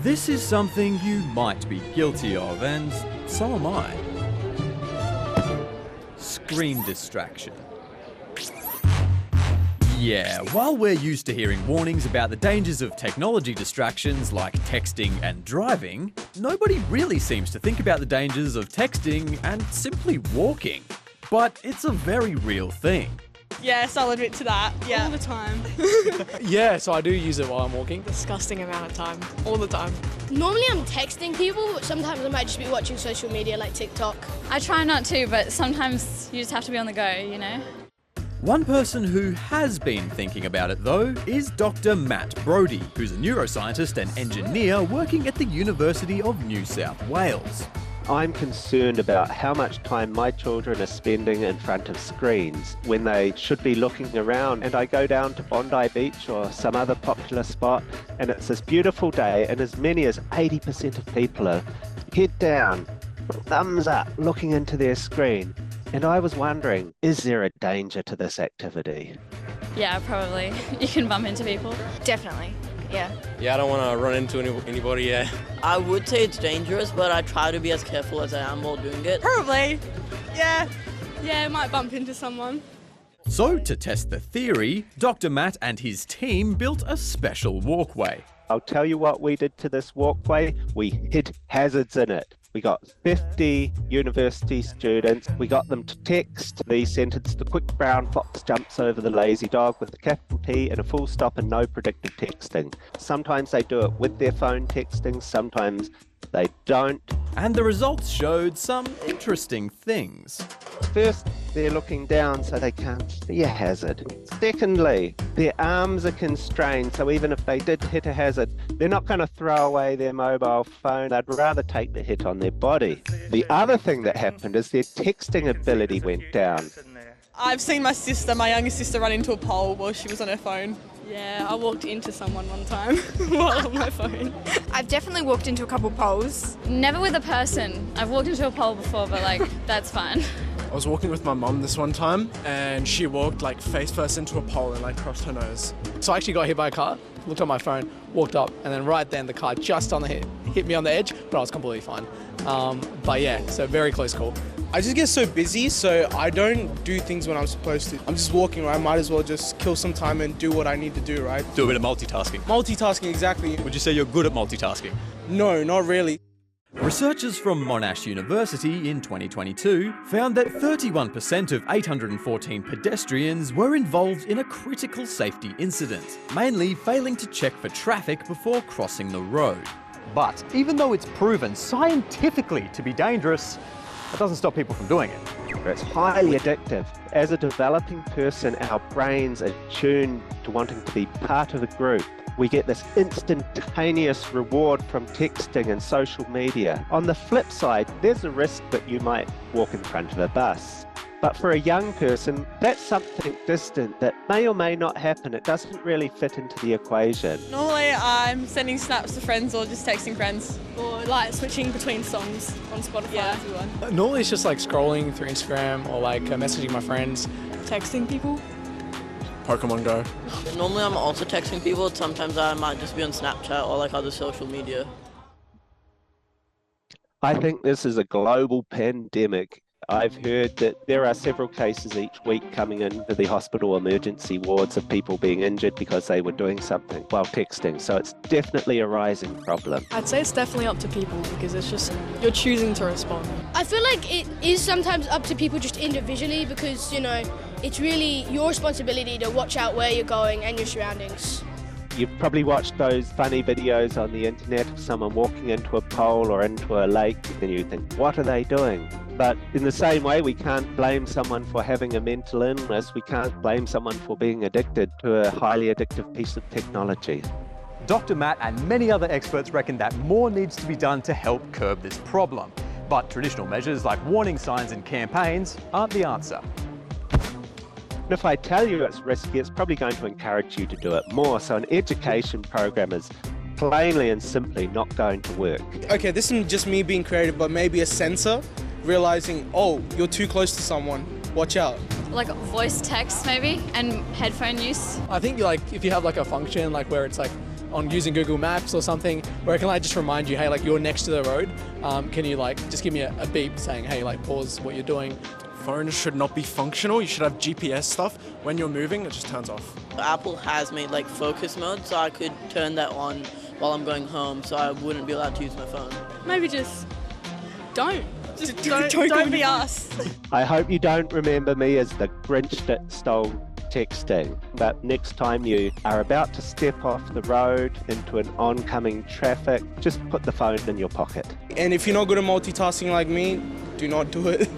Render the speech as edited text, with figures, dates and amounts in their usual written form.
This is something you might be guilty of, and so am I. Screen distraction. Yeah, while we're used to hearing warnings about the dangers of technology distractions like texting and driving, nobody really seems to think about the dangers of texting and simply walking. But it's a very real thing. Yes, I'll admit to that. Yeah. All the time. Yeah, so I do use it while I'm walking. Disgusting amount of time. All the time. Normally I'm texting people, but sometimes I might just be watching social media like TikTok. I try not to, but sometimes you just have to be on the go, you know? One person who has been thinking about it though is Dr. Matt Brodie, who's a neuroscientist and engineer working at the University of New South Wales. I'm concerned about how much time my children are spending in front of screens when they should be looking around. And I go down to Bondi Beach or some other popular spot and it's this beautiful day and as many as 80% of people are head down, thumbs up, looking into their screen. And I was wondering, is there a danger to this activity? Yeah, probably. You can bump into people. Definitely, yeah. Yeah, I don't want to run into anybody, yeah. I would say it's dangerous, but I try to be as careful as I am while doing it. Probably. Yeah. Yeah, might bump into someone. So, to test the theory, Dr. Matt and his team built a special walkway. I'll tell you what we did to this walkway. We hid hazards in it. We got 50 university students. We got them to text the sentence, "The quick brown fox jumps over the lazy dog," with a capital T and a full stop and no predictive texting. Sometimes they do it with their phone texting, sometimes they don't. And the results showed some interesting things. First, they're looking down so they can't see a hazard. Secondly, their arms are constrained, so even if they did hit a hazard, they're not going to throw away their mobile phone. They'd rather take the hit on their body. The other thing that happened is their texting ability went down. I've seen my younger sister run into a pole while she was on her phone. Yeah, I walked into someone one time while on my phone. I've definitely walked into a couple poles. Never with a person. I've walked into a pole before, but like, that's fine. I was walking with my mum this one time and she walked like face first into a pole and like crossed her nose. So I actually got hit by a car, looked at my phone, walked up, and then right then the car just on the hit me on the edge, but I was completely fine. But yeah, so very close call. I just get so busy, so I don't do things when I'm supposed to. I'm just walking, right? I might as well just kill some time and do what I need to do, right? Do a bit of multitasking. Multitasking, exactly. Would you say you're good at multitasking? No, not really. Researchers from Monash University in 2022 found that 31% of 814 pedestrians were involved in a critical safety incident, mainly failing to check for traffic before crossing the road. But even though it's proven scientifically to be dangerous, it doesn't stop people from doing it. It's highly addictive. As a developing person, our brains are tuned to wanting to be part of a group. We get this instantaneous reward from texting and social media. On the flip side, there's a risk that you might walk in front of a bus. But for a young person, that's something distant that may or may not happen. It doesn't really fit into the equation. Normally I'm sending snaps to friends or just texting friends. Or like switching between songs on Spotify. Yeah. Normally it's just like scrolling through Instagram or like messaging my friends. Texting people. Pokemon Go. Normally I'm also texting people. Sometimes I might just be on Snapchat or like other social media. I think this is a global pandemic. I've heard that there are several cases each week coming into the hospital emergency wards of people being injured because they were doing something while texting. So it's definitely a rising problem. I'd say it's definitely up to people because it's just you're choosing to respond. I feel like it is sometimes up to people just individually because, you know, it's really your responsibility to watch out where you're going and your surroundings. You've probably watched those funny videos on the internet of someone walking into a pole or into a lake and you think, what are they doing? But in the same way, we can't blame someone for having a mental illness. We can't blame someone for being addicted to a highly addictive piece of technology. Dr. Matt and many other experts reckon that more needs to be done to help curb this problem. But traditional measures like warning signs and campaigns aren't the answer. And if I tell you it's risky, it's probably going to encourage you to do it more. So an education program is plainly and simply not going to work. Okay, this isn't just me being creative, but maybe a sensor realizing, oh, you're too close to someone, watch out. Like voice text maybe, and headphone use. I think like if you have like a function like where it's like on using Google Maps or something, where it can like just remind you, hey, like you're next to the road. Can you like just give me a beep saying, hey, like pause what you're doing? Phones should not be functional. You should have GPS stuff. When you're moving, it just turns off. Apple has made like focus mode, so I could turn that on while I'm going home, so I wouldn't be allowed to use my phone. Maybe just don't. Just don't be us. I hope you don't remember me as the Grinch that stole texting, but next time you are about to step off the road into an oncoming traffic, just put the phone in your pocket. And if you're not good at multitasking like me, do not do it.